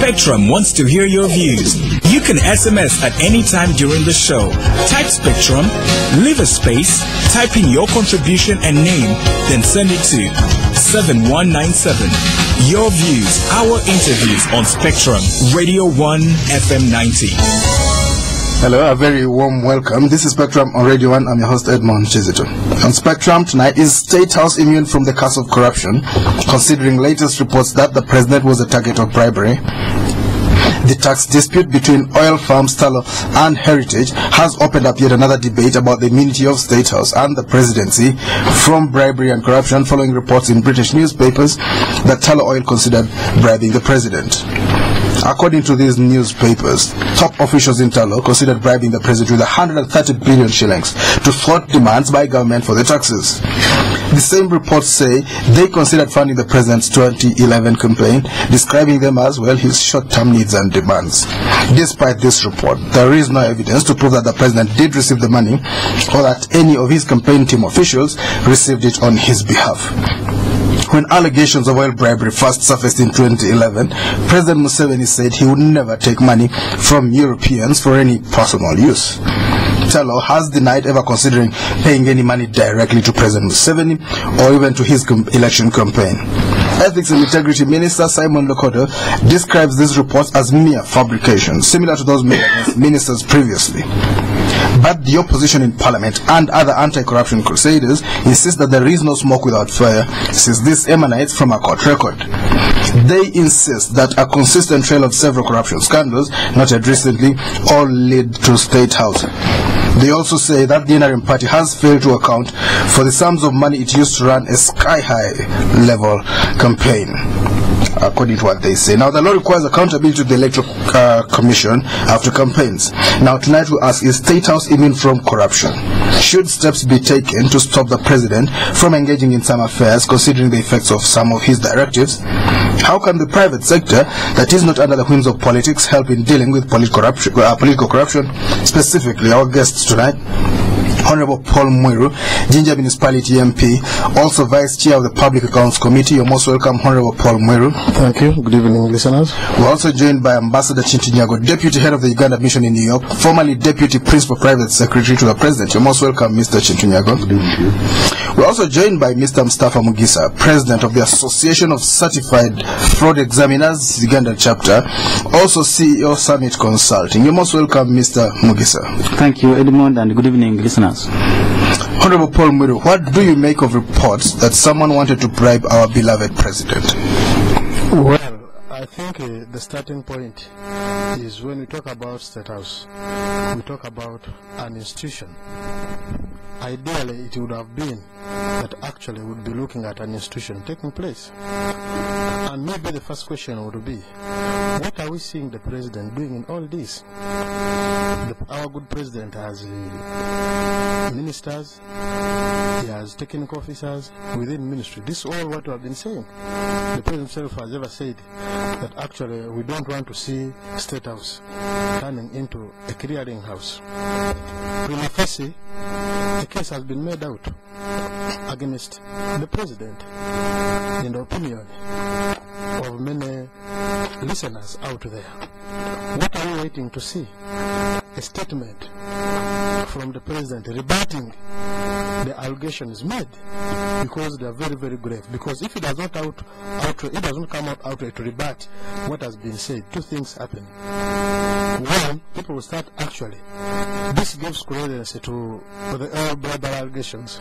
Spectrum wants to hear your views. You can SMS at any time during the show. Type Spectrum, leave a space, type in your contribution and name, then send it to 7197. Your views, our interviews on Spectrum, Radio 1 FM 90. Hello, a very warm welcome. This is Spectrum on Radio 1. I'm your host, Edmond Kizito. On Spectrum tonight, is State House immune from the curse of corruption, considering latest reports that the president was a target of bribery? The tax dispute between oil firms Tullow and Heritage has opened up yet another debate about the immunity of State House and the presidency from bribery and corruption, following reports in British newspapers that Tullow Oil considered bribing the president. According to these newspapers, top officials in Tullow considered bribing the president with 130 billion shillings to thwart demands by government for the taxes. The same reports say they considered funding the president's 2011 campaign, describing them as, well, his short-term needs and demands. Despite this report, there is no evidence to prove that the president did receive the money or that any of his campaign team officials received it on his behalf. When allegations of oil bribery first surfaced in 2011, President Museveni said he would never take money from Europeans for any personal use. Tullow has denied ever considering paying any money directly to President Museveni or even to his election campaign. Ethics and Integrity Minister Simon Lokodo describes these reports as mere fabrications, similar to those made against ministers previously. But the opposition in Parliament and other anti-corruption crusaders insist that there is no smoke without fire, since this emanates from a court record. They insist that a consistent trail of several corruption scandals, noted recently, all lead to State House. They also say that the NRM party has failed to account for the sums of money it used to run a sky-high level campaign, according to what they say. Now, the law requires accountability to the Electoral Commission after campaigns. Now, tonight we ask, is State House immune from corruption? Should steps be taken to stop the president from engaging in some affairs, considering the effects of some of his directives? How can the private sector that is not under the whims of politics help in dealing with political corruption? Specifically, our guests tonight, Hon Paul Mwiru, Jinja Municipality Mp, also Vice Chair of the Public Accounts Committee. You're most welcome, Hon Paul Mwiru. Thank you. Good evening, listeners. We're also joined by Ambassador Kintu Nyago, Deputy Head of the Ugandan Mission in New York, formerly Deputy Principal Private Secretary to the President. You're most welcome, Mr. Kintu Nyago. Good evening. We're also joined by Mr. Mustapha Mugisha, President of the Association of Certified Fraud Examiners, Ugandan Chapter, also CEO Summit Consulting. You're most welcome, Mr. Mugisha. Thank you, Edmond, and good evening, listeners. Honorable Paul Mwiru, what do you make of reports that someone wanted to bribe our beloved president? Well, I think the starting point is when we talk about State House, we talk about an institution. Ideally, it would have been that actually would be looking at an institution taking place. And maybe the first question would be, what are we seeing the president doing in all this? Our good president has ministers, he has technical officers within ministry. This is all what we have been saying. The president himself has ever said that actually we don't want to see State House turning into a clearing house. Prima facie, a case has been made out against the president in the opinion of many listeners out there. What are we waiting to see? A statement from the president rebutting the allegations made, because they are very, very grave. Because if it does not it doesn't come out outright to rebut what has been said, two things happen. One, people will start actually. This gives credence to the bribery allegations,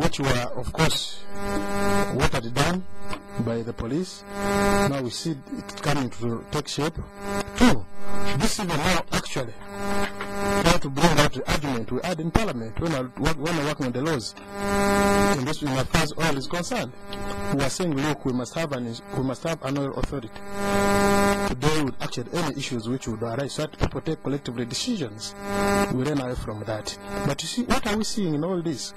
which were, of course, what had done by the police. Now we see it coming to take shape. Two, this even now actually try to bring out the argument we had in Parliament when we're working on the laws in as far as oil is concerned. We are saying, look, we must have an oil authority to deal with actually any issues which would arise, so that people take collectively decisions. We run away from that. But you see, what are we seeing in all this?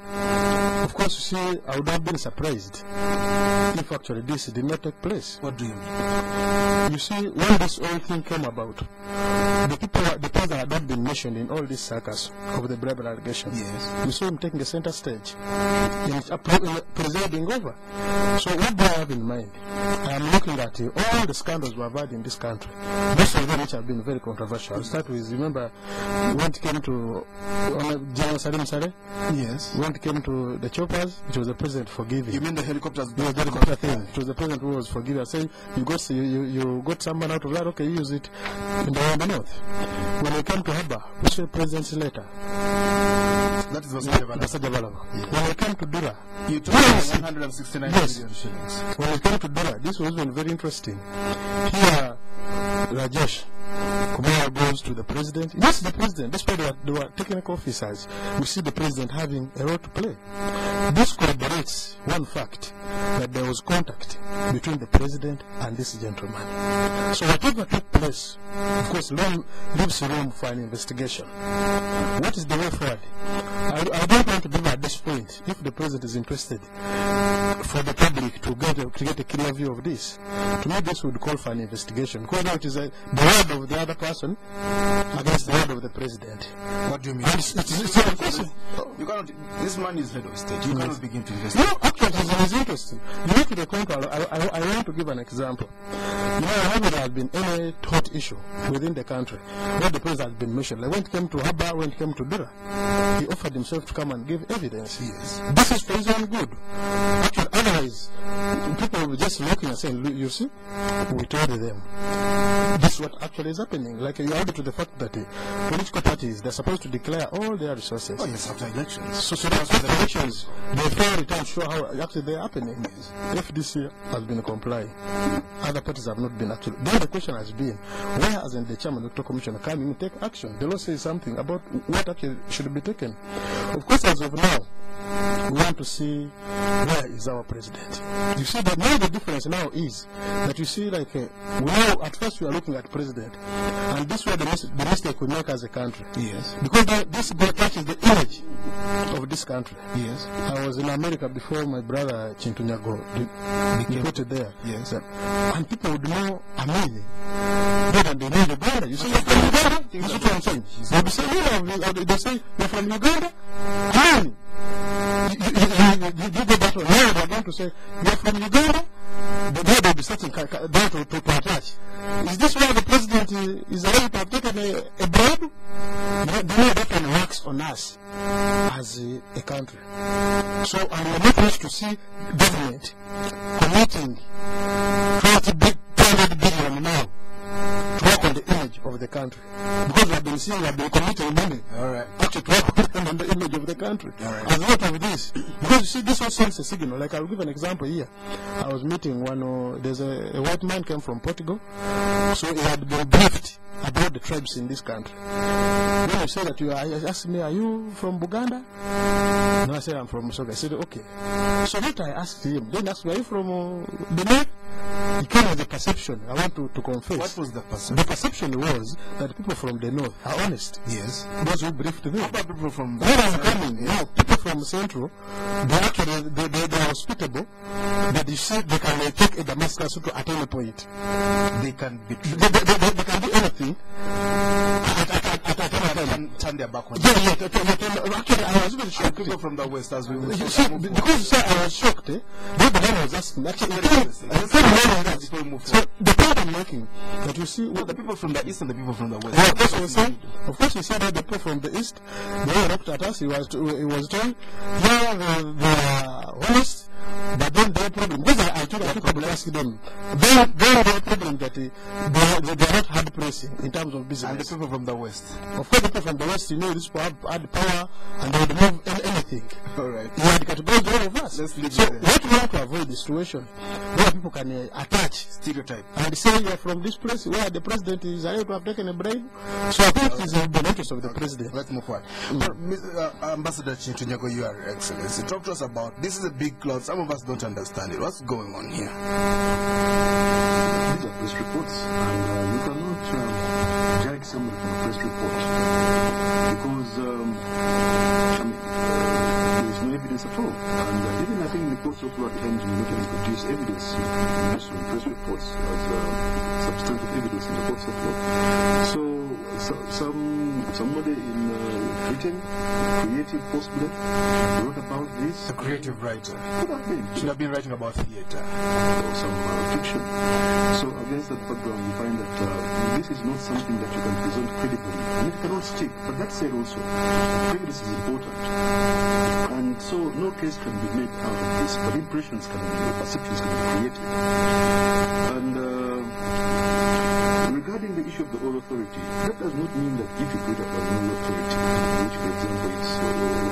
Of course, you see, I would have been surprised if actually this did not take place. What do you mean? You see, when this whole thing came about, the person had not been mentioned in all this circus of the bribery allegations. Yes. We saw him taking the center stage in presiding over. So what do I have in mind? I am looking at all the scandals we have had in this country. Most of them which have been very controversial. I'll start with, remember, when it came to Jinja Yes. when it came to the choppers, it was the president forgiving. You mean the helicopters? Yeah, the helicopter thing. It was the president who was forgiving. I say, you got someone out of that, okay, use it in the north. When we came to Haba, we saw the president's letter. That is Vasajavalava. Yeah. When we came to Dura, you took 169 million shillings. When we came to Dura, this was very interesting. Here, Rajesh Kumar goes to the president. Yes, the president. Despite they were technical officers, we see the president having a role to play. This corroborates one fact, that there was contact between the president and this gentleman. So whatever took place, of course, leaves room for an investigation. What is the way forward? I don't want to be at this point, if the president is interested, for the public to get a clear view of this. To me, this would call for an investigation, because now it is the word of the other person against the word of the president. What do you mean? It's a question. You cannot. This man is head of state. You cannot begin to investigate. No, actually, it's interesting. You know, to the point, I want to give an example. You know, whenever there has been any hot issue within the country, where the president has been mentioned, like when it came to Haba, when it came to Dura, he offered himself to come and give evidence. Yes. This is for his own good. Actually, otherwise, people will be just looking and saying, you see, we told them. This is what actually is happening. Like you added to the fact that political parties, they're supposed to declare all their resources. Oh, yes, after elections. So after the elections, they fail return show how actually they're happening. FDC has been complying. Other parties have not been actually. Then the question has been, why hasn't the chairman of the commission come in and take action? The law says something about what actually should be taken. Of course, as of now, we want to see where is our president. You see that now the difference now is that you see like now at first we are looking at president, and this was the mistake we make as a country. Yes. Because this touches the image of this country. Yes. I was in America before my brother Kintu Nyago deported there. Yes. And people would know Amini more than they know Uganda. You see, you're from Uganda? That's what I'm saying. They say, you're from Uganda? Amini. You go back to now, they're going to say, you're from Uganda? But now they'll be starting down to attach. Is this why the president is allowed to have taken a bribe? The way that one works on us as a country. So, and we're not used to see government committing 200 billion now to work on the image of the country. Because we have been committing money actually to work on the image of the country. As a result of this, because you see, this one sends a signal. Like I'll give an example here. I was meeting there's a white man came from Portugal, so he had been briefed about the tribes in this country. When I said that he asked me, are you from Uganda? No, I said, I'm from Musoga. I said, okay. So what I asked him, then asked me, are you from the north? He came with a perception. I want to confess. What was the perception? The perception was that people from the north are honest. Yes. Those who briefed them. How about people from where I'm coming? No, people from Central, they actually they are hospitable. That you see, they can take a Damascus to at any point. They can be. They can do anything. Turn their back on. Actually, I was even shocked. People from the west, as we will. You see, because you said I was shocked. The man was asking. Actually, so the point I'm making that you see, the people from the east and the people from the west. Yeah, that's what we say. Of course, we said that the people from the east, they looked at us. He was told, yeah, they are honest. But then their problem, because I took a ask them, their problem that they are not hard pressing in terms of business. And the people from the west. Of course, the people from the west, you know, this people had power and they would move anything. All right. You had categorized all of us. Let's leave so it there. what we want to avoid the situation where people can attach stereotype and say you're from this place where the president is allowed to have taken a bribe. So I think it's in the interest of the president. Let's move forward. Ambassador Kintu Nyago, Your Excellency, talk to us about this. Is a big cloud. Some of us don't understand it. What's going on here? These are press reports, and you cannot judge someone from a press report because there is no evidence evidence at all. And even I think in the courts of law at the end, you can produce evidence based on press reports as substantive evidence in the courts of law. So somebody in Britain, creative possibly, wrote about this. A creative writer. Could have been. Should have been writing about theater. Or some fiction. So against that background, you find that this is not something that you can present credibly. And it cannot stick. But that said also, prejudice is important. And so no case can be made out of this, but impressions can be, perceptions can be created. And regarding the issue of the oil authority, that does not mean that if you create an oil authority, which for example is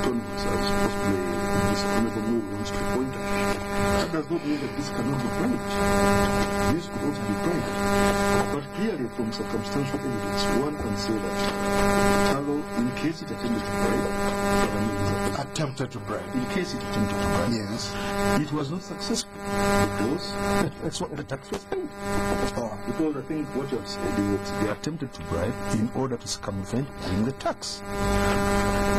autonomous, as possibly this Honorable Mwiru wants to point out, that does not mean that this cannot be bribed. This could also be bribed. But clearly from circumstantial evidence, one can say that Talo, in case it attempted to bribe, Attempted to bribe. in case it attempted to bribe, Yes. it was not successful because that's what the tax was paid. Because I think what you have said is that they attempted to bribe in order to circumvent paying the tax.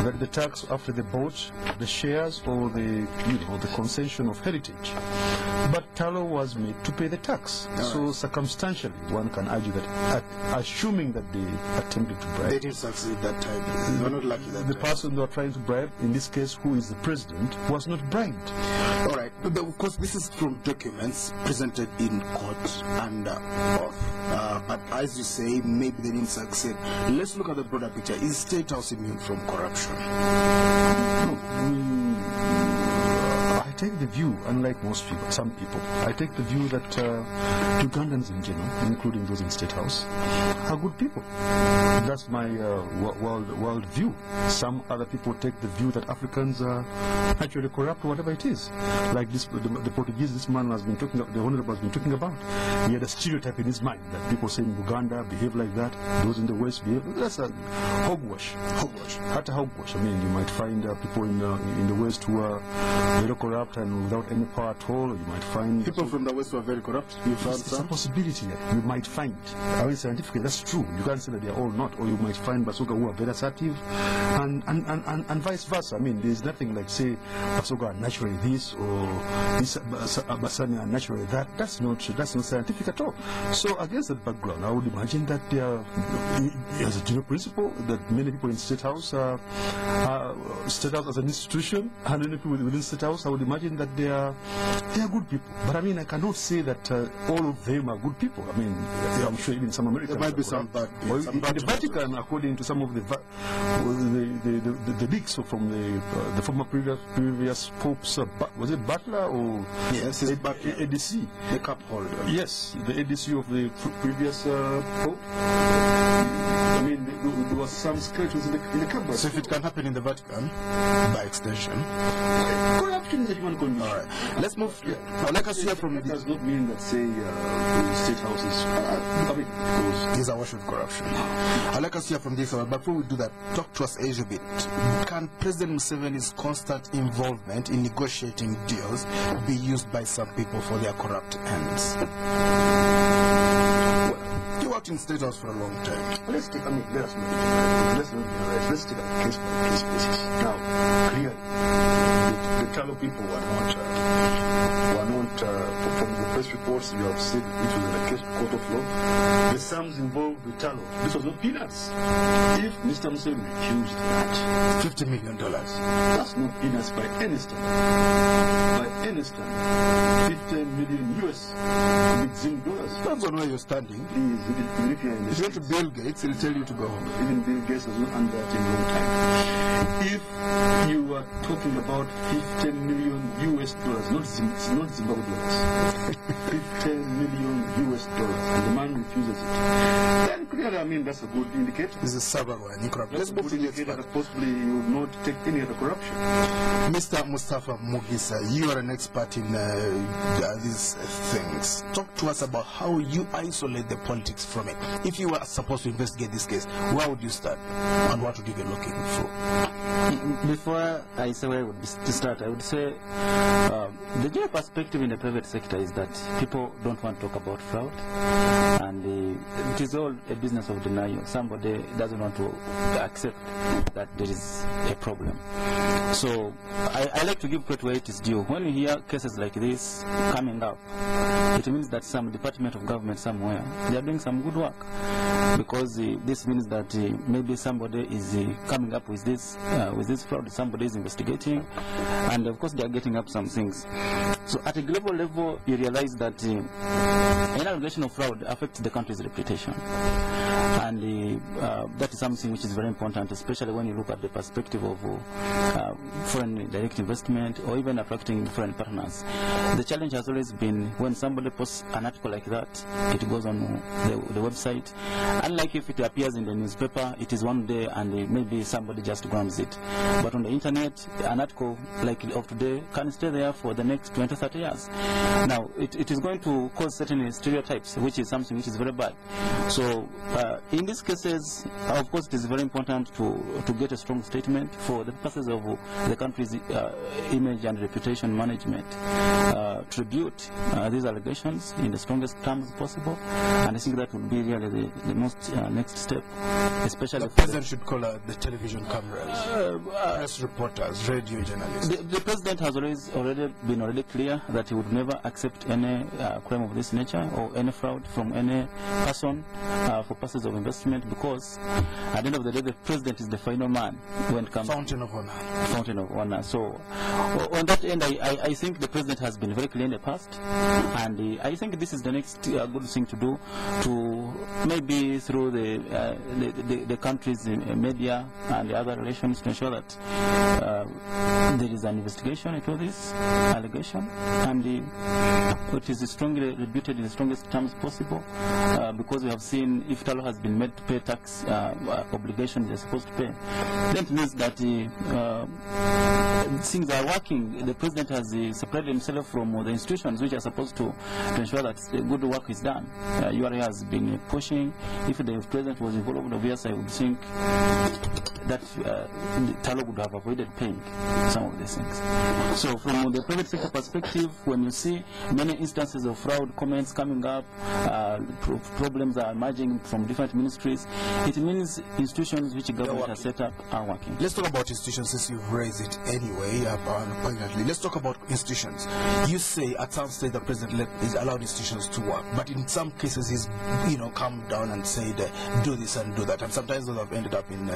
That the tax after they bought the shares or the the concession of heritage. But Talo was made to pay the tax. So circumstantially one can argue that assuming that they attempted to bribe, They didn't succeed that time. They were not lucky that the time. person they were trying to bribe, in this case who is the president, was not bribed. All right. But of course, this is from documents presented in court and off. But as you say, maybe they didn't succeed. Let's look at the broader picture. Is State House immune from corruption? I take the view, unlike most people, some people, I take the view that Ugandans in general, including those in State House, are good people. That's my world view. Some other people take the view that Africans are actually corrupt or whatever it is. Like this, the Portuguese, this man has been talking, the Honorable has been talking about. He had a stereotype in his mind that people say in Uganda behave like that, those in the West behave. That's a hogwash. Hogwash. At a hogwash. I mean, you might find people in the West who are very corrupt and without any power at all. You might find People from the West were very corrupt. You found it's a some? possibility that you might find. I mean, scientifically, that's true. You can't say that they are all not, or you might find Basoga who are very assertive, and vice versa. I mean, there's nothing like say Basoga are naturally this or this Basani are naturally that. That's not scientific at all. So against that background, I would imagine that there are, as a general principle, that many people in State House State House as an institution, and many people within State House, I would imagine that they are good people. But I mean, I cannot say that all of them are good people. I mean, I'm sure even some Americans. There might be some bad. Well, some in bad the Vatican, according to some of the leaks from the former previous popes, was it Butler or Yes, it's Butler. ADC? The cup holder. Yes, the ADC of the previous pope. I mean, there was some skeletons in the cupboard. So if it can happen in the Vatican, by extension. Corruption is a human condition. All right. Let's move. I'd like us to hear from That the. does not mean that, say, the State House is. I mean, because These are wash with corruption. I'd like us to hear from this, but before we do that, talk to us Asia a bit. Can President Museveni's constant involvement in negotiating deals be used by some people for their corrupt ends? You worked in State House for a long time. let's take. I mean, let's take a case by case basis. Now, clearly, the Talo people were not from the press reports you have said it was in a case court of law. The sums involved with Talo. This was not peanuts. If Mr. Museveni refused that, $50 million. that's not peanuts by any standard. By any standard. 15 million US with Zim dollars. Depends on where you're standing. Please, even if you're in the If you go to Bill Gates, he'll tell you to go home. even Bill Gates has not done that in a long time. If you are talking about 15 million US dollars, not Zimbabwe dollars, 15 million US dollars, and the man refuses it, then clearly, I mean, that's a good indicator. This is Sabaro and corruption. That's Let's a move good to the indicator expert. that possibly you would not take any other corruption. Mr. Mustapha Mugisha, you are an expert in these things. Talk to us about how you isolate the politics from it. If you were supposed to investigate this case, where would you start and what would you be looking for? Before I say where I would to start, I would say the general perspective in the private sector is that people don't want to talk about fraud, and it is all a the business of denial. Somebody doesn't want to accept that there is a problem. So I like to give credit where it is due. When you hear cases like this coming up, it means that some department of government somewhere, they are doing some good work, because this means that maybe somebody is coming up with this fraud, somebody is investigating, and of course they are getting up some things. So at a global level, you realize that an allegation of fraud affects the country's reputation, and that is something which is very important, especially when you look at the perspective of foreign direct investment or even attracting foreign partners. The challenge has always been when somebody posts an article like that, it goes on the website. Unlike if it appears in the newspaper, it is one day and maybe somebody just grabs it. But on the internet, an article like of today can stay there for the next 20, 30 years. Now, it is going to cause certain stereotypes, which is something which is very bad. So, in these cases, of course, it is very important to get a strong statement for the purposes of the country's image and reputation management. Tribute these allegations in the strongest terms possible, and I think that would be really the most next step, especially the president should call out the television cameras, press reporters, radio journalists. The president has already been clear that he would never accept any crime of this nature or any fraud from any person for purposes of investment, because at the end of the day, the president is the final man when it comes Fountain of honor. Fountain of honor. So on that end, I think the president has been very clear in the past, and I think this is the next good thing to do, to maybe through the country's media and the other relations, to ensure that there is an investigation into this allegation, and it is strongly rebuted in the strongest terms possible, because we have seen if Talo has been made to pay tax obligations they're supposed to pay, that means that things are working. The president has separated himself from the institutions which are supposed to ensure that the good work is done. URA has been pushing. If the president was involved, obviously I would think that Talo would have avoided paying some of these things. So from the private sector perspective, when you see many instances of fraud comments coming up, problems are emerging from different ministries, it means institutions which government has set up are working. Let's talk about institutions, since you've raised it anyway, poignantly. Let's talk about institutions. You say at some stage the president is allowed institutions to work, but in some cases he's come down and said do this and do that, and sometimes those have ended up in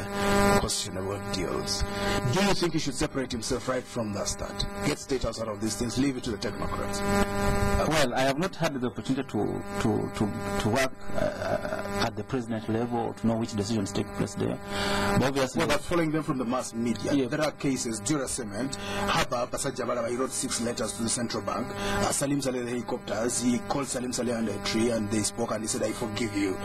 questionable deals. Do you think he should separate himself right from the start, get State House out of these things, leave it to the technocrats? Well, I have not had the opportunity to work at the president level to know which decisions take place there. But obviously, but following them from the mass media, yeah. There are cases. Dura Cement, Haba Basajabala, he wrote 6 letters to the central bank. Salim Saleh, the helicopters, he called Salim Saleh under a tree and they spoke and he said, I forgive you.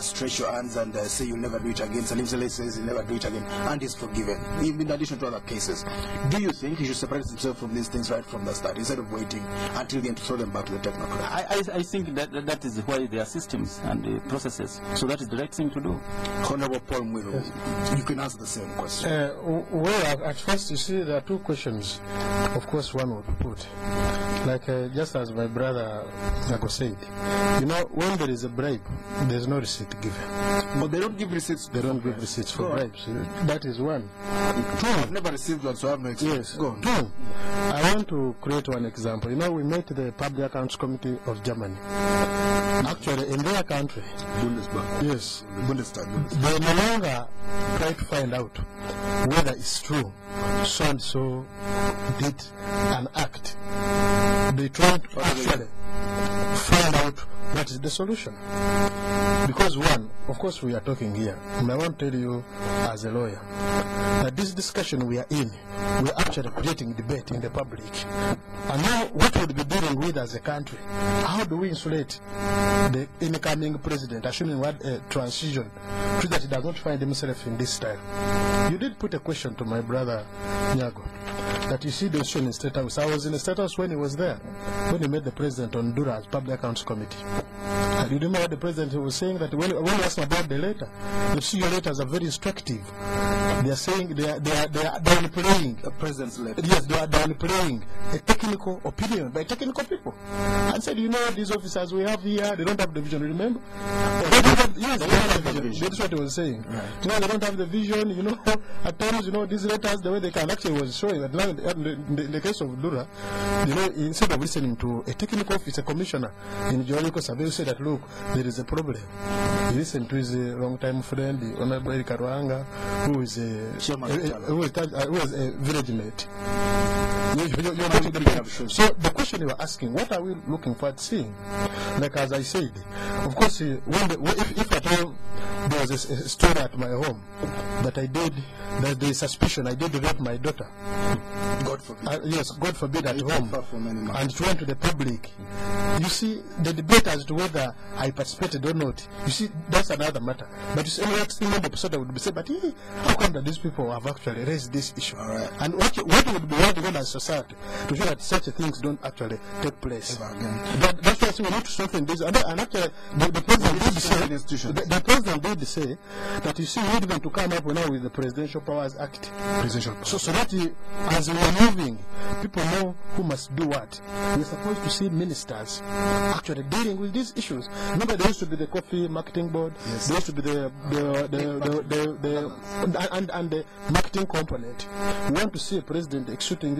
Stretch your hands and say you'll never do it again. Salim Saleh says he'll never do it again and he's forgiven, in addition to other cases. Do you think he should separate himself from these things right from the start instead of waiting until the end to throw them back to the technocrats? I think that is why there are systems and processes. So that is the right thing to do. Hon Paul Mwiru, you can answer the same question. Well, at first, you see, there are two questions. Of course, one would put, like just as my brother Nyago said, when there is a bribe, there is no receipt given. But they don't give receipts. They don't give receipts for bribes. That is one. Two, I've never received one, so I have no experience. Yes. Go on. Two, I want to create one example. We met the Public Accounts Committee of Germany. Actually, in their country, Bundesbank. Yes, Bundestag. they no longer try to find out whether it's true so and so did an act. They try to actually find out what is the solution. Because one, of course we are talking here, and I want to tell you as a lawyer, that this discussion we are in, we are actually creating debate in the public. And now what would be dealing with as a country? How do we insulate the incoming president, assuming what a transition, so that he does not find himself in this style? You did put a question to my brother Nyago, that you see the issue in State House. I was in the State House when he was there, when he met the president on Honduras Public Accounts Committee. You remember what the president was saying, that when we asked about the letter, the CEO letters are very instructive. They are saying they are downplaying the president's letter. Yes, they are downplaying a technical opinion by technical people. And said, you know, these officers we have here, they don't have the vision. Remember? Yes, they don't have the vision. That's what he was saying. Right. You know, they don't have the vision. You know, at times, you know, these letters, the way they can actually was showing that now in the case of Lura, you know, instead of listening to a technical officer, commissioner in geological survey, said that look, there is a problem. He listened to his long-time friend, the Honorable Karuanga, who is a village mate. So the question you were asking, what are we looking for at seeing? Like as I said, of course, if at all there was a story at my home that I did, that there is suspicion I did rape my daughter. God forbid. Yes, God forbid at home. And it went to the public. You see, the debate as to whether I participated or not, you see, that's another matter. But you see, any episode would be said, but how come that these people have actually raised this issue? Right. And what would be what we want as society to show that such things don't actually take place? That's why we need to strengthen this. And actually, the president did say, the president did say that you see, we need even to come up now with the Presidential Powers Act. So that as we are moving, people know who must do what. We're supposed to see ministers actually dealing with these issues. Remember, there used to be the coffee marketing board. Yes. There used to be the marketing component. We want to see a president exerting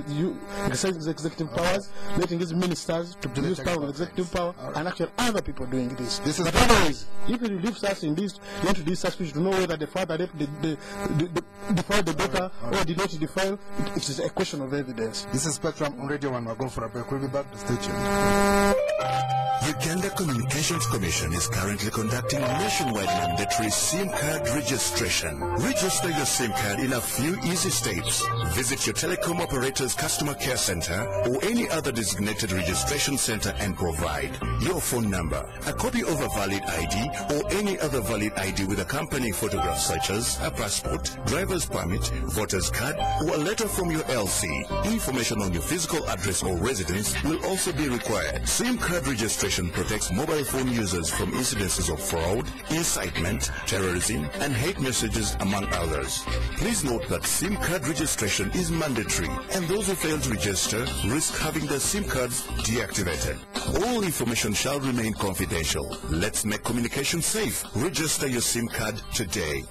his executive powers, letting his ministers to produce power with executive power, and actually other people doing this. But otherwise, if he leaves us in this, into this suspicion to know whether the father defiled the daughter or did not defile, it is a question of evidence. This is Spectrum on Radio 1. We're going for a break. We'll be back to stay tuned. Uganda Communications Commission is currently conducting nationwide mandatory SIM card registration. Register your SIM card in a few easy steps. Visit your telecom operator's customer care center or any other designated registration center and provide your phone number, a copy of a valid ID or any other valid ID with accompanying photographs such as a passport, driver's permit, voter's card, or a letter from your LC. Information on your physical address or residence will also be required. SIM card registration protects mobile phone users from incidences of fraud, incitement, terrorism, and hate messages, among others. Please note that SIM card registration is mandatory, and those who fail to register risk having their SIM cards deactivated. All information shall remain confidential. Let's make communication safe. Register your SIM card today.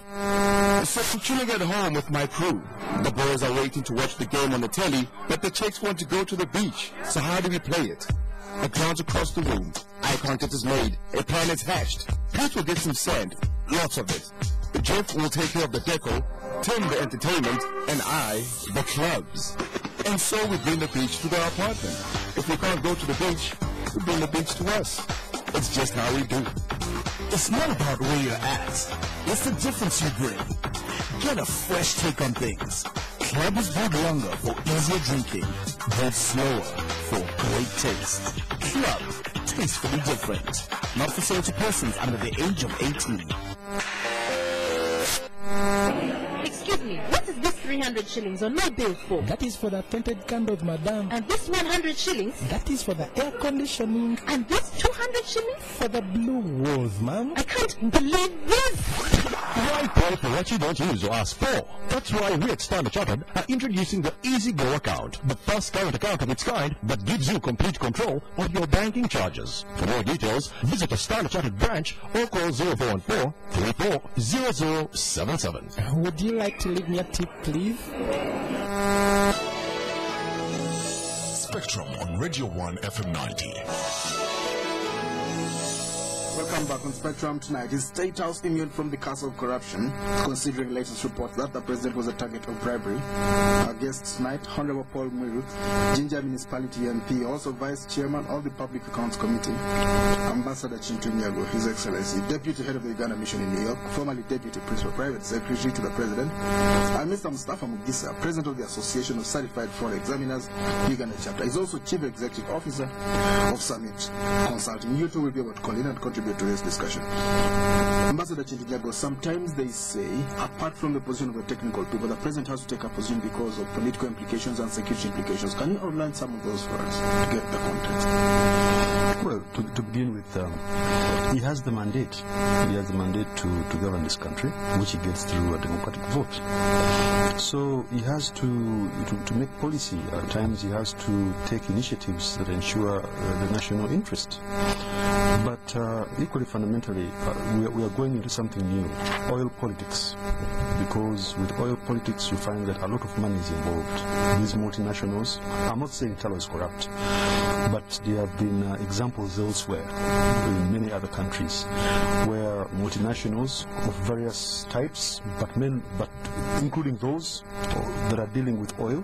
So I'm chilling at home with my crew. The boys are waiting to watch the game on the telly, but the chicks want to go to the beach. So how do we play it? A glance across the room. Eye contact is made. A plan is hatched. Pete will get some sand. Lots of it. Jeff will take care of the deco, Tim the entertainment, and I the clubs. And so we bring the beach to their apartment. If we can't go to the beach, we bring the beach to us. It's just how we do. It's not about where you're at. It's the difference you bring. Get a fresh take on things. Club is brewed longer for easier drinking. Brewed slower for great taste. Club, tastefully different. Not for sale to persons under the age of 18. Excuse me, what is this 300 shillings on my bill for? That is for the tinted candles, madam. And this 100 shillings? That is for the air conditioning. And this 200 shillings? For the blue walls, ma'am. I can't believe this! Why pay for what you don't use or ask for? That's why we at Standard Chartered are introducing the Easy Go account, the first current account of its kind that gives you complete control of your banking charges. For more details, visit a Standard Chartered branch or call 0414 34 0077. Would you like to leave me a tip, please? Spectrum on Radio 1 FM 90. Welcome back on Spectrum tonight. Is State House immune from the curse of corruption, considering latest reports that the president was a target of bribery? Our guest tonight, Hon Paul Mwiru, Jinja Municipality Mp, also Vice Chairman of the Public Accounts Committee, Ambassador Kintu Nyago, His Excellency, Deputy Head of the Ugandan Mission in New York, formerly Deputy Principal Private Secretary to the President, and Mr. Mustapha Mugisha, President of the Association of Certified Fraud Examiners, Uganda Chapter. He's also Chief Executive Officer of Summit Consulting. You two will be able to call in and contribute to this discussion. Ambassador Kintu Nyago, sometimes they say, apart from the position of the technical people, the president has to take a position because of political implications and security implications. Can you outline some of those for us to get the context? Well, to begin with, He has the mandate. He has the mandate to govern this country, which he gets through a democratic vote. So he has to make policy. At times he has to take initiatives that ensure the national interest. But equally fundamentally, we are going into something new, oil politics. Because with oil politics, you find that a lot of money is involved. These multinationals, I'm not saying Talo is corrupt, but there have been examples elsewhere in many other countries where multinationals of various types, but including those that are dealing with oil,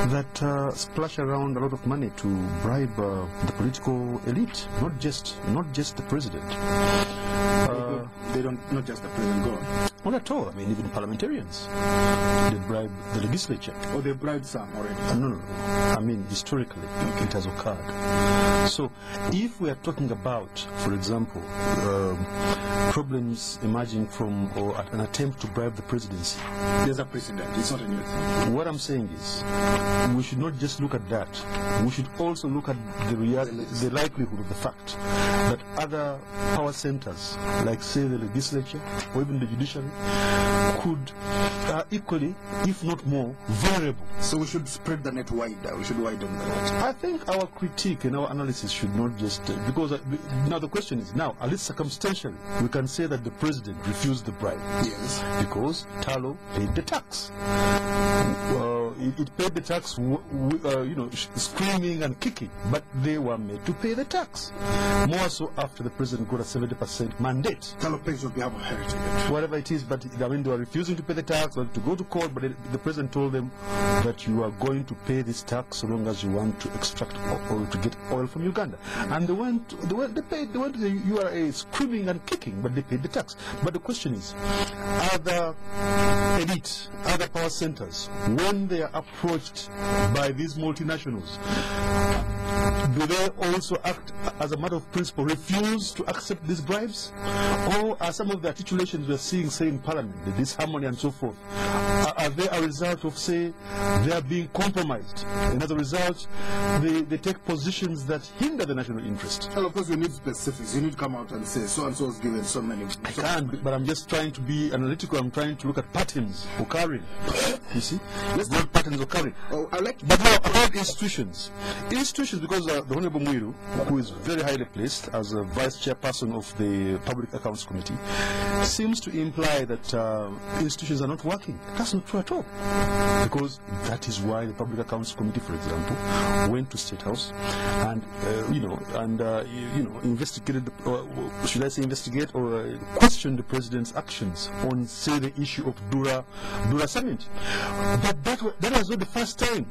that splash around a lot of money to bribe the political elite, not just the president. They don't, not just the president, go on. Not at all. I mean, even parliamentarians, they bribe the legislature. Oh, they bribed some already? No. I mean, historically, it has occurred. So, if we are talking about, for example, problems emerging from or an attempt to bribe the presidency, there's a precedent. It's not a new thing. What I'm saying is, we should not just look at that. We should also look at the likelihood of the fact that other power centers, like say the legislature or even the judiciary, could equally, if not more, vulnerable. So we should spread the net wider. We should widen the net. I think our critique and our analysis should not just because now the question is now, at least circumstantially, we can say that the president refused the bribe. Yes. Because Talo paid the tax. It paid the tax, screaming and kicking, but they were made to pay the tax. More so after the president got a 70% mandate. Talo pays on behalf of heritage. Whatever it is, but I mean, they were refusing to pay the tax or to go to court, but the president told them that you are going to pay this tax so long as you want to extract oil, to get oil from Uganda. And they went to the URA screaming and kicking, but they paid the tax. But the question is, other elite, other power centers, when they are approached by these multinationals, do they also act as a matter of principle, refuse to accept these bribes? Or are some of the articulations we are seeing, say in Parliament, the disharmony and so forth, are they a result of, say, they are being compromised? And as a result, they take positions that hinder the national interest? Well, of course, you need specifics. You need to come out and say, so-and-so is given so many. I can't, but I'm just trying to be analytical. I'm trying to look at patterns occurring. You see? Let's look at patterns occurring. Oh, I like. But now, about institutions. Institutions, because the Honorable Mwiru, who is very highly placed as a vice chairperson of the Public Accounts Committee, seems to imply that institutions are not working. That's not true at all. Because that is why the Public Accounts Committee, for example, went to State House and, investigated, should I say investigate or question the president's actions on, say, the issue of Dura Summit. But that was not the first time.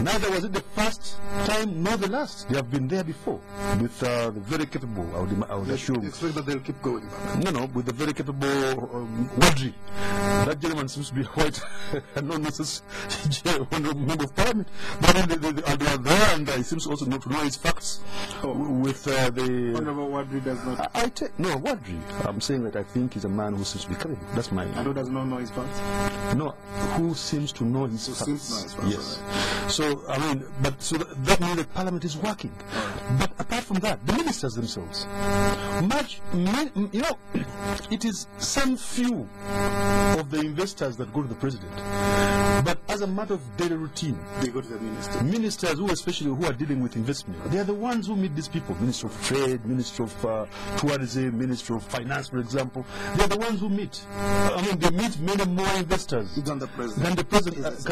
Neither was it the first time nor the last. They have been there before with the very capable, I would assume. You expect that they'll keep going? No, with the very capable Wadri. That gentleman seems to be quite a non-necessary member of parliament. But they are there, and he seems also not to know his facts. With the Honorable Wadri does not. No, Wadri. I'm saying that I think he's a man who seems to be capable. That's my. And who does not know his facts? No, who seems to know his facts. Seems to know his facts. Yes. So I mean, but so that means that parliament is working. But apart from that, the ministers themselves, it is some few of the investors that go to the president. But as a matter of daily routine, they go to the minister. Ministers who are dealing with investment, they are the ones who meet these people. Minister of Trade, Minister of Tourism, Minister of Finance, for example. They are the ones who meet. I mean, they meet many more investors than the president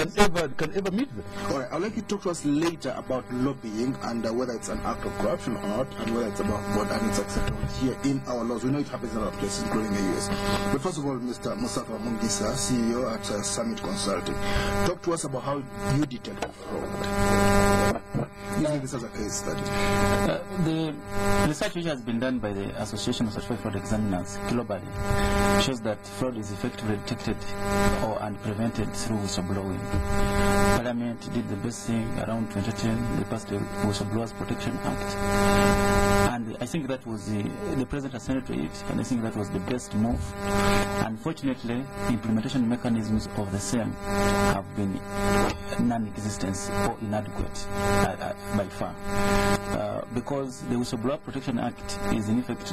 can ever meet them. All right, I'd like you to talk to us later about lobbying and whether it's an act of corruption or not, and whether it's about what and it's acceptable here in our laws. We know it happens in a lot of places, including the US. But first of all, Mr. Mustapha Mugisha, CEO at Summit Consulting, talk to us about how you detect fraud. Using this as a case study. The research which has been done by the Association of Certified Fraud Examiners globally shows that fraud is effectively detected and prevented through whistleblowing. Parliament did the best thing around 2010. They passed the Whistleblowers Protection Act. And I think that was the president assented to it, and I think that was the best move. Unfortunately, implementation mechanisms of the same have been non-existent or inadequate by far. Because the Whistleblower Protection Act is in effect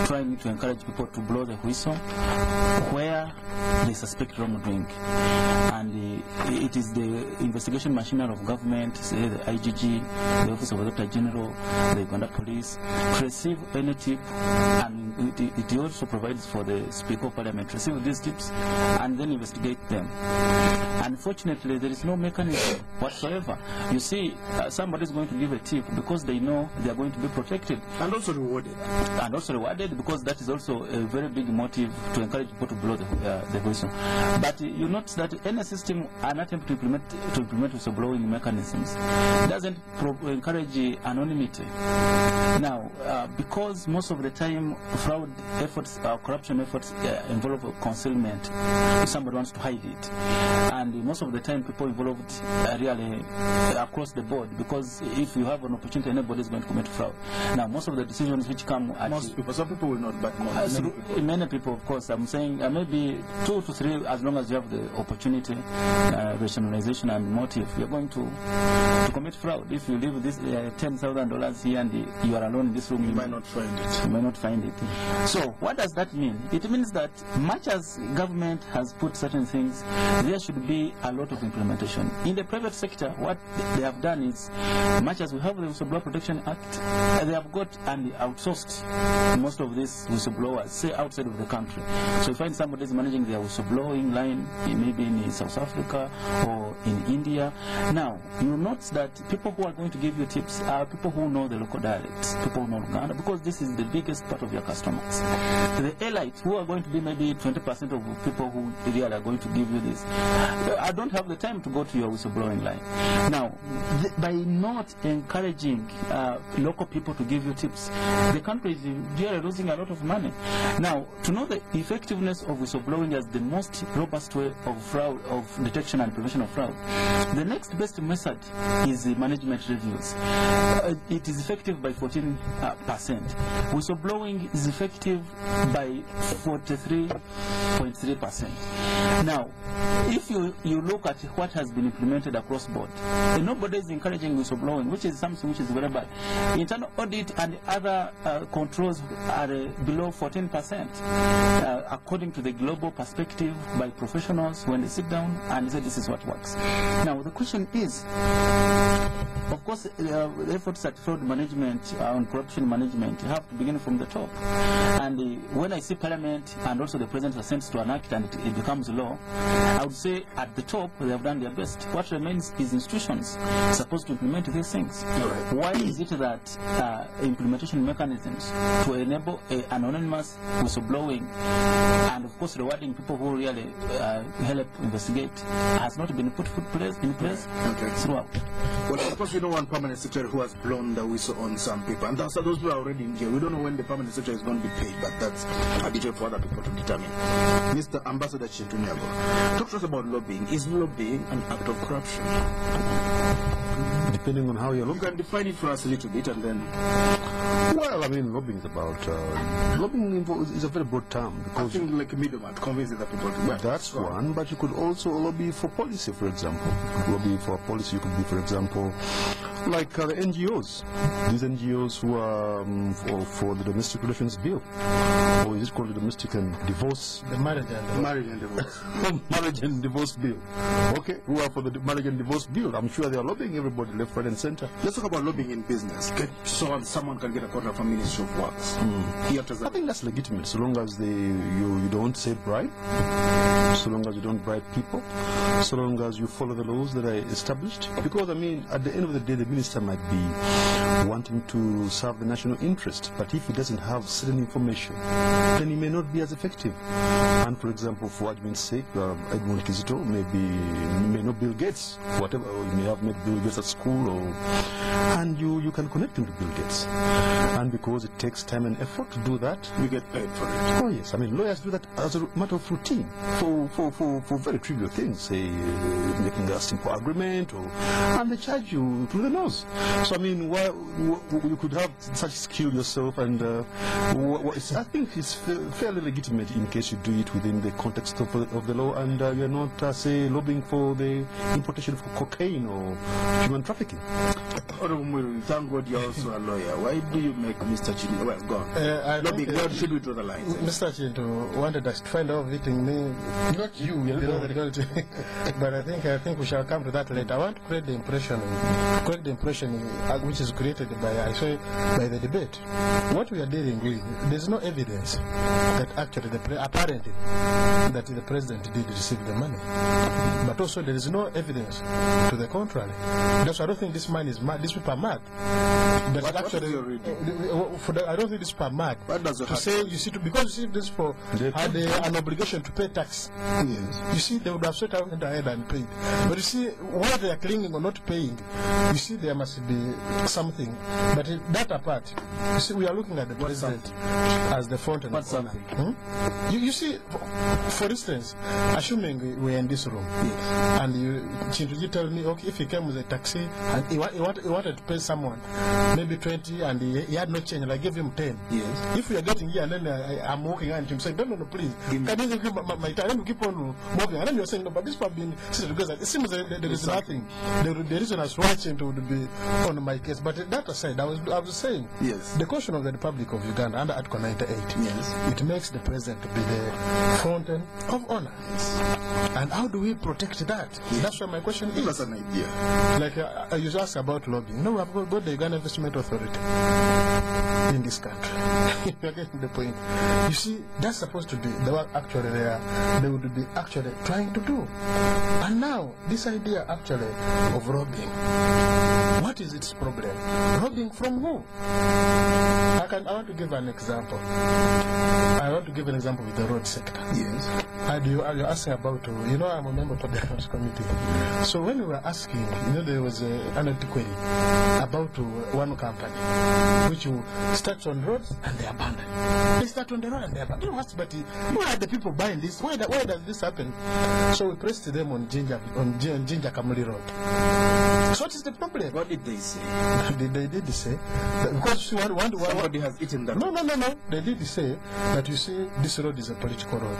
trying to encourage people to blow the whistle where they suspect wrongdoing. And it is the investigation machinery of government, say the IGG, the Office of the Director General, the Uganda Police, to receive any tip, and it also provides for the Speaker of Parliament to receive these tips and then investigate them. Unfortunately, there is no mechanism whatsoever. You see, somebody is going to give a tip because they know they are going to be protected. And also rewarded. And also rewarded, because that is also a very big motive to encourage people to blow the whistle. But you notice that any system, an attempt to implement whistleblowing mechanisms, doesn't encourage anonymity. Now, because most of the time fraud efforts, corruption efforts involve concealment, somebody wants to hide it. And most of the time people involved really across the board, because if you have an opportunity, anybody is going to commit fraud. Now, most of the decisions which come at most people, some people will not, but many people, of course, I'm saying maybe 2 to 3, as long as you have the opportunity, rationalization and motive, you're going to commit fraud. If you leave this $10,000 here and you are alone in this room, you might not find it. You might not find it. So what does that mean? It means that much as government has put certain things, there should be a lot of implementation. In the private sector, what they have done is, much as we have the Whistleblower Protection Act, they have got and outsourced most of these whistleblowers, say outside of the country. So you find somebody is managing their whistleblowing line, maybe in South Africa or in India. Now, you notice that people who are going to give you tips are people who know the local dialects, people who know Uganda, because this is the biggest part of your customers. The elites, who are going to be maybe 20% of people who really are going to give you this, I don't have the time to go to your whistleblowing line. Now, by not encouraging local people to give you tips, the country is really losing a lot of money. Now, to know the effectiveness of whistleblowing as the most robust way of fraud, of detection and prevention of fraud, the next best method is the management reviews. It is effective by 14%. Whistleblowing is effective by 43.3%. Now, if you look at what has been implemented across board, nobody is encouraging whistleblowing, which is something which is very bad. Internal audit and other controls are below 14%, according to the global perspective by professionals when they sit down and say this is what works. Now, the question is, of course, the efforts at fraud management and corruption management have to begin from the top. And when I see Parliament and also the President assents to an act and it becomes law, I would say at the top they have done their best. What remains is institutions supposed to implement these things. Why is it that implementation mechanisms to enable anonymous whistleblowing and of course rewarding people who really help investigate has not been put in place throughout? Well, of course, we don't want permanent secretary who has blown the whistle on some people, and those people are already in jail. We don't know when the permanent secretary is going to be paid, but that's a detail for other people to determine. Mr. Ambassador Kintu, Nyago, talk to us about lobbying. Is lobbying an act of corruption? Depending on how you're looking. You can define it for us a little bit, and then. Well, I mean, lobbying is about lobbying is a very broad term, because acting like a middleman, convincing the people to work. That's one, but you could also lobby for policy, for example. You could lobby for a policy. You could be, for example, like the NGOs. These NGOs who are for the domestic relations bill, or is it called the domestic and divorce? The marriage and divorce. Marriage and divorce bill. Okay, who are for the marriage and divorce bill? I'm sure they are lobbying everybody left, right, and center. Let's talk about lobbying in business. So someone can get a contract from Ministry of Works. I think that's legitimate, so long as you don't say bribe, so long as you don't bribe people, so long as you follow the laws that are established. Because, I mean, at the end of the day, the minister might be wanting to serve the national interest, but if he doesn't have certain information, then he may not be as effective. And, for example, for argument's sake, Edmond Kizito may not Bill Gates, whatever, or you may have met Bill Gates at school, and you can connect him to Bill Gates. And because it takes time and effort to do that, You get paid for it. oh yes, I mean lawyers do that as a matter of routine for very trivial things, say making a simple agreement, and they charge you through the nose. So I mean, you could have such skill yourself, and I think it's fairly legitimate in case you do it within the context of the law, and you're not say lobbying for the importation of cocaine or human trafficking. Thank God you're also a lawyer. Why do you make Mr. Chintu? Well, go on. Where should we draw the line? Mr. Chintu wanted us to find out hitting me. Not you, but I think we shall come to that later. I want to create the impression which is created by the debate. What we are dealing with, there's no evidence that actually apparently that the president did receive the money, but also there is no evidence to the contrary. That's why I don't think this man is mad. These people are mad. But actually, I don't think these people are mad. To say, you see, because you see, these people had an obligation to pay tax. Yes. You see, they would have set out ahead and paid. But you see, while they are clinging or not paying, you see, there must be something. But that apart, you see, we are looking at the president as the front and something. You see, for instance, assuming we're in this room, and you tell me, okay, if he came with a taxi and he wanted to pay someone maybe 20 and he had no change, and I gave him 10. Yes. If we are getting here and then I'm walking and him saying, no, please, can you give my time? Let me keep on moving. And then you're saying, no, but this part being sitting together, it seems that there is nothing. The reason I was watching to be on my case. But that aside, I was saying, yes, the Constitution of the Republic of Uganda under Article 98, yes, it makes the president to be the fountain of honor. Yes. And how do we protect that? Yes. That's why my question is. Give us an idea. Like you asked about lobbying. You know, we have got the Uganda Investment Authority in this country. You're getting the point. You see, that's supposed to be the work actually they would be actually trying to do. And now, this idea actually of robbing, what is its problem? Robbing from who? I want to give an example. I want to give an example with the road sector. Yes. And you're asking about, I'm a member of the House Committee. So when we were asking, there was an inquiry about one company which starts on roads and they abandon. They start on the road and they abandon. But why are the people buying this? Why does this happen? So we pressed them on Jinja Road. So what is the problem? What did they say? They did say that because somebody has eaten that. No. They did say that you see this road is a political road.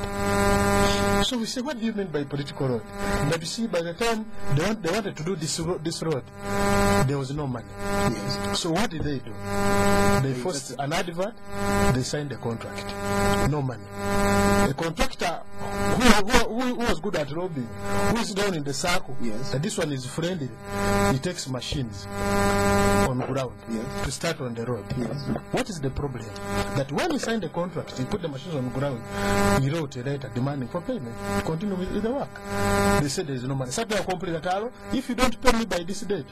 So we say, what do you mean by political road? But you see, by the time they wanted to do this road, there was no money. Yes. So what did they do? They forced an advert. They signed a contract. No money. A contractor who was good at robbing, who is down in the circle, yes, that this one is friendly, he takes machines on ground, yes, to start on the road. Yes. What is the problem? That when he signed the contract, he put the machines on ground, he wrote a letter demanding for payment to continue with the work. They said there is no money. If you don't pay me by this date,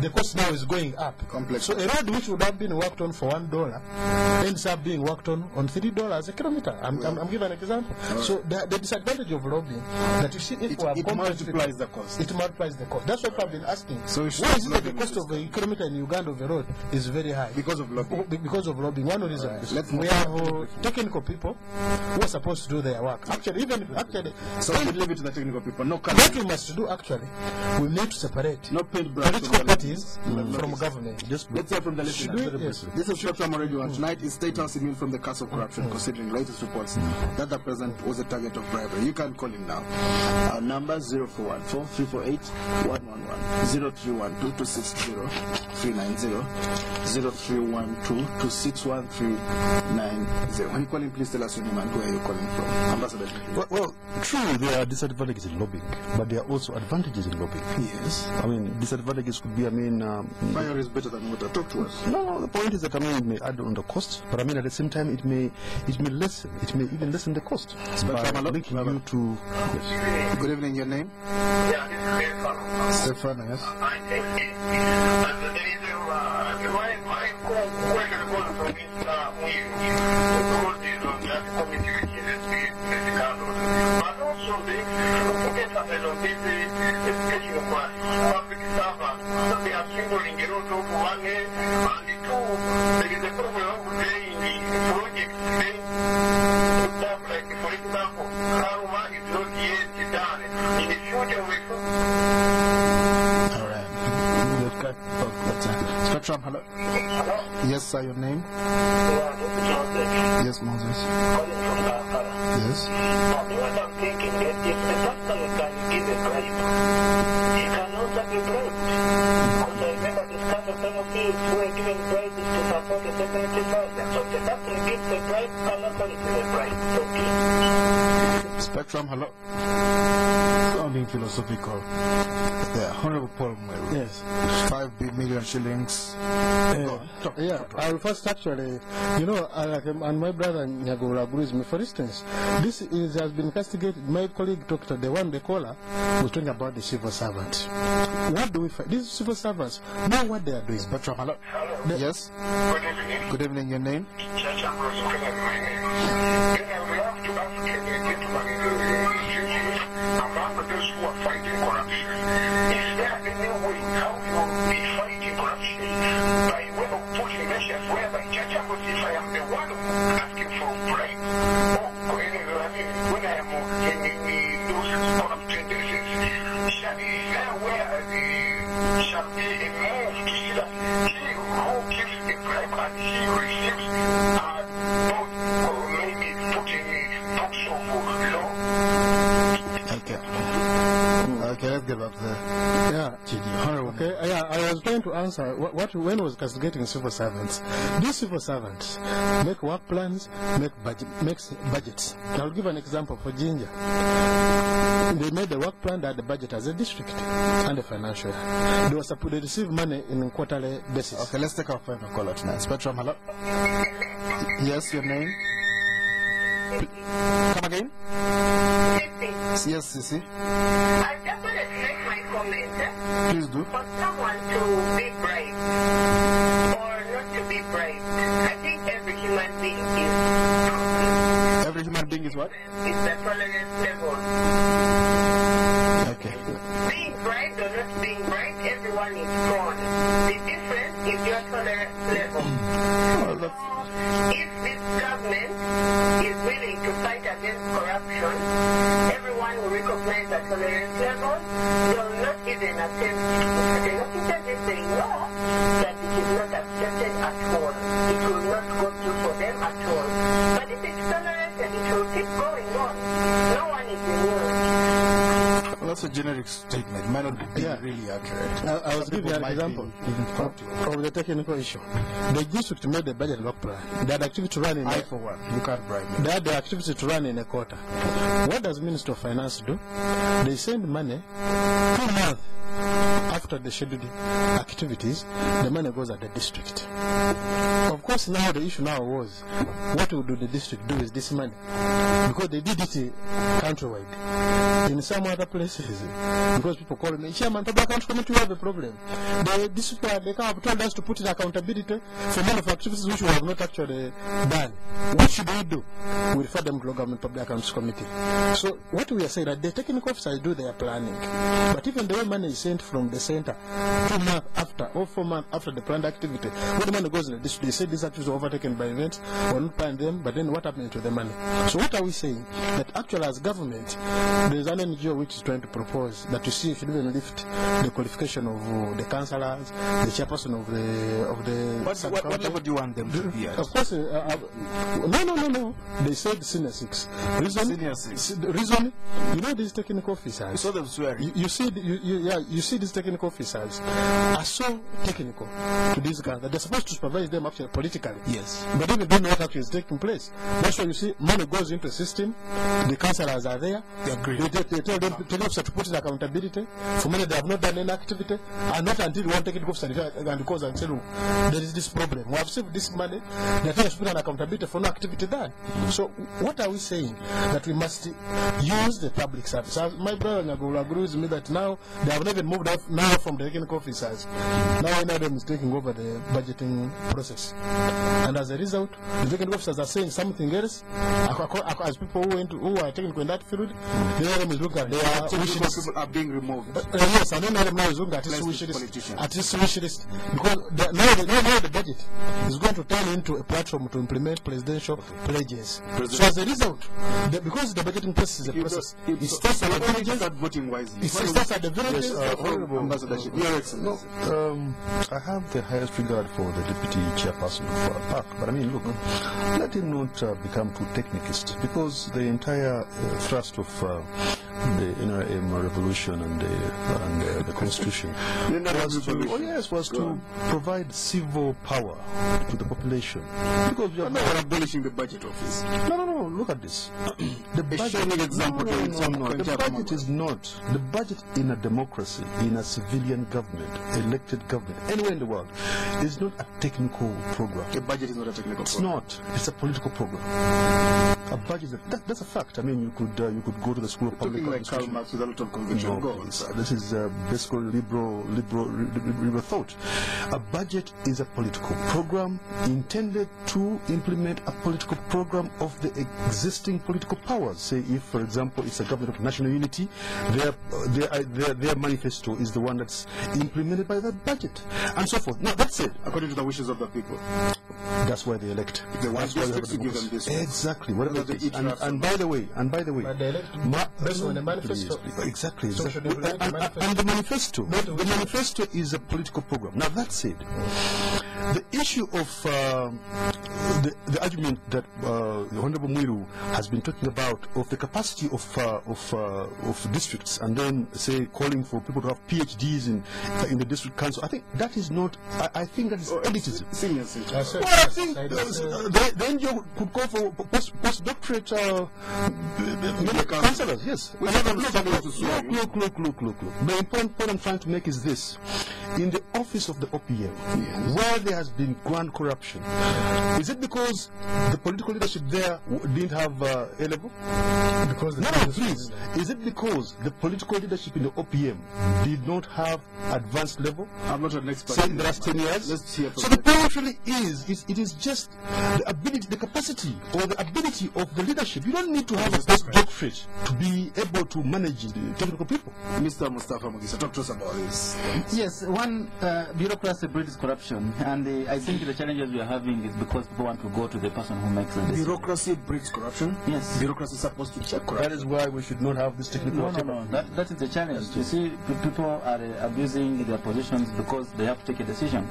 the cost now is going up. Complex. So a road which would have been worked on for $1 ends up being worked on $3 a kilometer. I'm giving an example. Right. So the disadvantage of robbing, that you see, if it multiplies the cost. It multiplies the cost. That's what I've been asking. So why is it that the cost of a kilometer in Uganda of a road is very high? Because of lobbying. Because of lobbying. One reason. Right. We have technical people who are supposed to do their work. So we leave it to the technical people. No. What we must do actually, we need to separate political parties from government. Let's hear from the listeners. Yes. This is Spectrum Radio, and tonight is State House immune from the curse of corruption, considering latest reports that the president was a target of bribery. You can call him now. Our number 0414-348-111, 0312-260-390, 0312-261-390. When you call him, please tell us your name and where you're calling from. Ambassador. Well, true, there are disadvantages in lobbying, but there are also advantages in lobbying. Yes. I mean, disadvantages could be, fire is better than water. Talk to us. No, the point is that, it may add on the cost, but at the same time, it may even lessen the cost. By linking you to... Yes. Good evening, your name? Stefan, yes. There is a problem sir, your name? Yes, Moses. Yes. What I'm thinking is if the pastor can give a bribe, he can also be bribed. Because I remember this kind of benefits who are given bribes to support a separatist order. So the pastor gives a bribe, and also receives a bribe. Okay. Spectrum, hello. Sounding philosophical. The Honorable Paul Mwiru. Yes. 5 million shillings. I will first actually, and my brother Nyago agrees with me. For instance, this has been investigated. My colleague Dr. The caller was talking about the civil servants. What do we find? These civil servants know what they are doing. Spectrum, hello. Yes. Good evening. Good evening, your name? Jinja Municipality Mp. Then I will have to ask the gentleman in the among those who are fighting corruption. Is there any way how you will be fighting corruption by way of putting measures whereby Jinja Municipality, if I am the one asking for bribe, or when I am in those corrupt tendencies, is there where shall be a move to see that he who gives the bribe and he receives both, or maybe put in books of law? Okay, let's get back to that. I was trying to answer when was castigating civil servants. These civil servants make work plans, make budgets. I'll give an example for Jinja. They made the work plan that the budget as a district and the financial. They were supposed to receive money in quarterly basis. Okay, let's take our final caller tonight. Spectrum, hello. Yes, your name? Come again? Yes, Sissy. I just want to make my comment. Please do. For someone to be bribed or not to be bribed, I think every human being is. Every human being is what? It's the tolerance level. Okay. Being bribed or not being bribed, everyone is prone. The difference is your tolerance level. If this government is willing to fight against corruption, everyone will recognize the tolerance level. They will not even attempt the officers if they know that it is not accepted at all. It will not go through for them at all. But if it's tolerated, it will keep going on. No one is immune. Well, that's a generic statement. It might not be really accurate. I was giving you an example of the technical issue. The district made the budget work plan. They had activity to run in I for one. You can't bribe me. They had the activity to run in a quarter. What does Minister of Finance do? They send money 2 months after the scheduled activities. The money goes at the district. Of course, now the issue now was, what would the district do with this money? Because they did it countrywide. In some other places, because people call me, Chairman, the Black Country Committee, we have a problem. The district, they have told us to put in accountability for many of activities which we have not actually done. What should we do? We refer them to the Government Public Accounts Committee. So what we are saying that the technical officers do their planning, but even the way money is sent from the center 2 months after or 4 months after the planned activity, when the money goes in the district, they say these activities are overtaken by events, or not planned them, but then what happened to the money? So what are we saying? That actually as government, there is an NGO which is trying to propose that you see if you even lift the qualification of the councillors, the chairperson of the what level do you want them to be at? Of course, no. They said senior 6. Reason? Senior 6. Reason? You know these technical officers. You saw them swearing. You see these technical officers are so technical to these guys that they're supposed to supervise them actually politically. Yes. But they don't know what actually is taking place. That's why you see money goes into the system. The councillors are there. They agree. They tell them to put in accountability for money they have not done any activity, and not until one technical officer and goes and say, look, there is this problem. We have saved this money. They tell us to put an accountability for no activity done. So what are we saying? That we must use the public service. My brother Nyago agrees with me that now they have not even moved off now from the technical officers. Now one of them is taking over the budgeting process. And as a result, the technical officers are saying something else. As people who are technical in that field, the other them is looking at their wish list. People are being removed. Yes, and then the other man is looking at his wish list. Because now the budget is going to turn into a platform to implement presidential pledges. So as a result, because the budgeting process is a process, it starts at the villages. Voting wisely. It starts at the villages. ambassadorship. Your Excellency. No, I have the highest regard for the deputy chairperson of PAC, but I mean, look, let him not become too technicist, because the entire thrust of the NRM revolution and the constitution was to provide civil power to the population. Because we are not abolishing the budget office. No, look at this. The budget, the budget is not. The budget in a democracy, in a civilian government, elected government, anywhere in the world, is not a technical program. A budget is not a technical program. It's not. It's a political program. A budget, that's a fact. I mean, you could go to the school of public like Karl Marx with a lot of conventional goals. This is basically liberal thought. A budget is a political program intended to implement a political program of the existing political powers. Say, if, for example, it's a government of national unity, their manifesto is the one that's implemented by that budget, and so forth. Now, that's it. According to the wishes of the people. That's why they elect. If they want districts, you give them this. Exactly. Whatever it is. And by the way, but they elect based on the manifesto. Exactly. So should they elect and the manifesto is a political program. Now, that's it. The issue of the argument that the Honorable Mwiru has been talking about of the capacity of districts, and then say calling for people to have PhDs in the district council, I think that is not. I think that is elitism. Well, I think the NGO could call for postdoctorate councillors. Yes. Look. The important point I'm trying to make is this: in the office of the OPM, where there has been grand corruption, is it because the political leadership there didn't have A level? Please. Is it because the political leadership in the OPM did not have advanced level? I'm not an expert. Say in the last 10 years. Let's hear from so the point really it is just the ability, the capacity, or the ability of the leadership. You don't need to have a postdoctorate to be able to manage the technical people. Mr. Mustapha Mugisha, talk to us about this. Yes, one, bureaucracy breeds corruption, and I think the challenges we are having is because people want to go to the person who makes the decision. Bureaucracy breeds corruption? Yes. Bureaucracy is supposed to check corruption. That is why we should not have this technical. No. That is the challenge. You see, people are abusing their positions because they have to take a decision.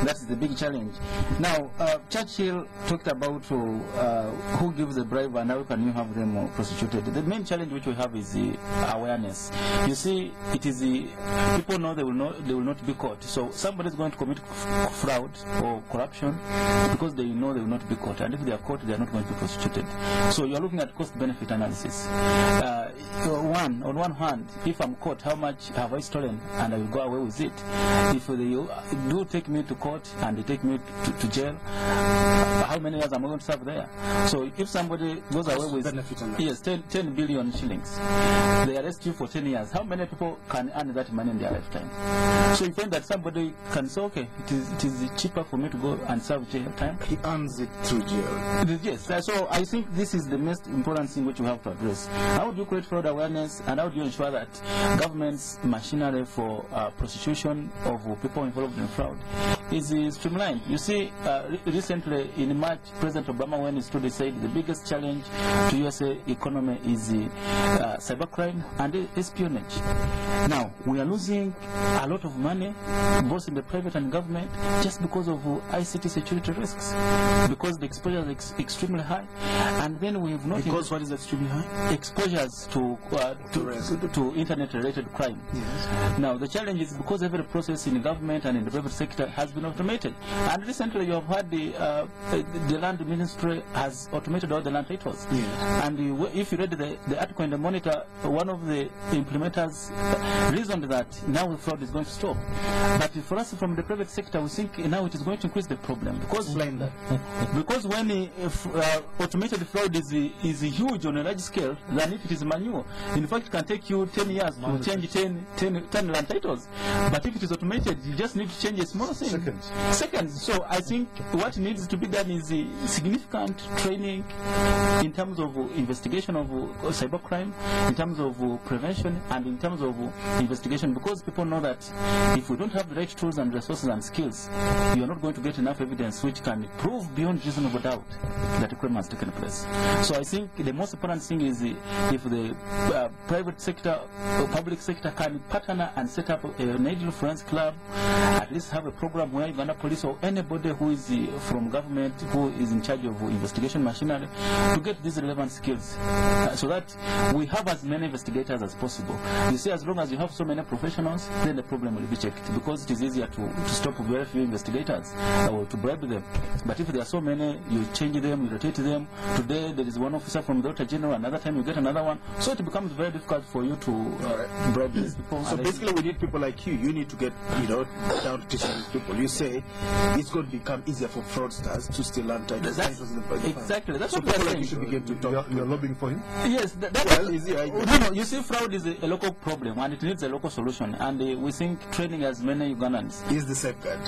That's the big challenge. Now, Churchill talked about who gives a bribe and how can you have them prosecuted. The main challenge which we have is the awareness. You see, it is the people know they will not be caught. So somebody is going to commit fraud or corruption because they know they will not be caught, and if they are caught, they are not going to be prosecuted. So you are looking at cost-benefit analysis. On one hand, if I'm caught, how much have I stolen, and I will go away with it. If they do take me to court and they take me to jail, how many years am I going to serve there? So if somebody goes away with 10 billion shillings, they arrest you for 10 years, how many people can earn that money in their lifetime? So you find that somebody can say, okay, it is cheaper for me to go and serve jail time. He earns it through jail. Yes, so I think this is the most important thing which we have to address. How do you create fraud awareness, and how do you ensure that government's machinery for prosecution of people involved in fraud is streamlined? You see, recently in March, President Obama, when he stood, he said the biggest challenge to USA economy is cybercrime and espionage. Now, we are losing a lot of money, both in the private and government, just because of ICT security risks, because the exposure is extremely high, and then we have not... Because what is extremely high? Exposures to internet-related crime. Yes. Now, the challenge is because every process in the government and in the private sector has been automated. And recently you have heard the land ministry has automated all the land titles. Yes. And if you read the article in the Monitor, one of the implementers reasoned that now the fraud is going to stop. But for us from the private sector, we think now it is going to increase the problem. Because when automated fraud is huge on a large scale than if it is manual. In fact, it can take you 10 years to change 10 land titles. But if it is automated, you just need to change a small thing. seconds. Seconds. So I think what needs to be done is significant training in terms of investigation of cybercrime, in terms of prevention, and in terms of investigation, because people know that if we don't have the right tools and resources and skills, you are not going to get enough evidence which can prove beyond reasonable doubt that a crime has taken place. So I think the most important thing is if the private sector or public sector can partner and set up an agile friends club, at least have a program where Uganda police or anybody who is from government who is in charge of investigation machinery to get these relevant skills so that we have as many investigators as possible. You see, as long as you have so many professionals, then the problem will be checked, because it is easier to stop very few investigators or to bribe them. But if there are so many, you change them, you rotate them. Today there is one officer from the Director General, another time you get another one. So it becomes very difficult for you to bribe these people. So basically we need people like you. You need to get, down to teaching these people. You say it's going to become easier for fraudsters to steal land titles. Exactly. That's so what people we're like you saying. should begin to talk. You're lobbying for him? Yes. Well, easy. No, you see, fraud is a local problem and it needs a local solution. And we think training as many Ugandans is the safeguard.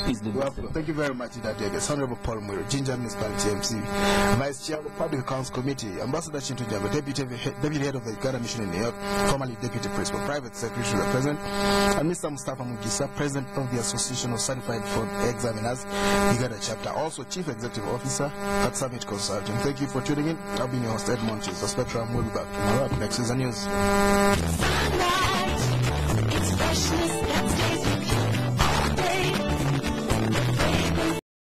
Thank you very much, Dr. Hon Paul Mwiru, Jinja Municipality Mp, Vice Chair of the Public Accounts Committee, Ambassador Kintu, Deputy Head of the Uganda Mission in New York, formerly Deputy Principal Private Secretary to the President, and Mr. Mustapha Mugisha, President of the Association of Certified Fraud Examiners, Uganda Chapter, also Chief Executive Officer at Summit Consulting. Thank you for tuning in. I've been your host, Edmond. The Spectrum will be back tomorrow. Next is the news.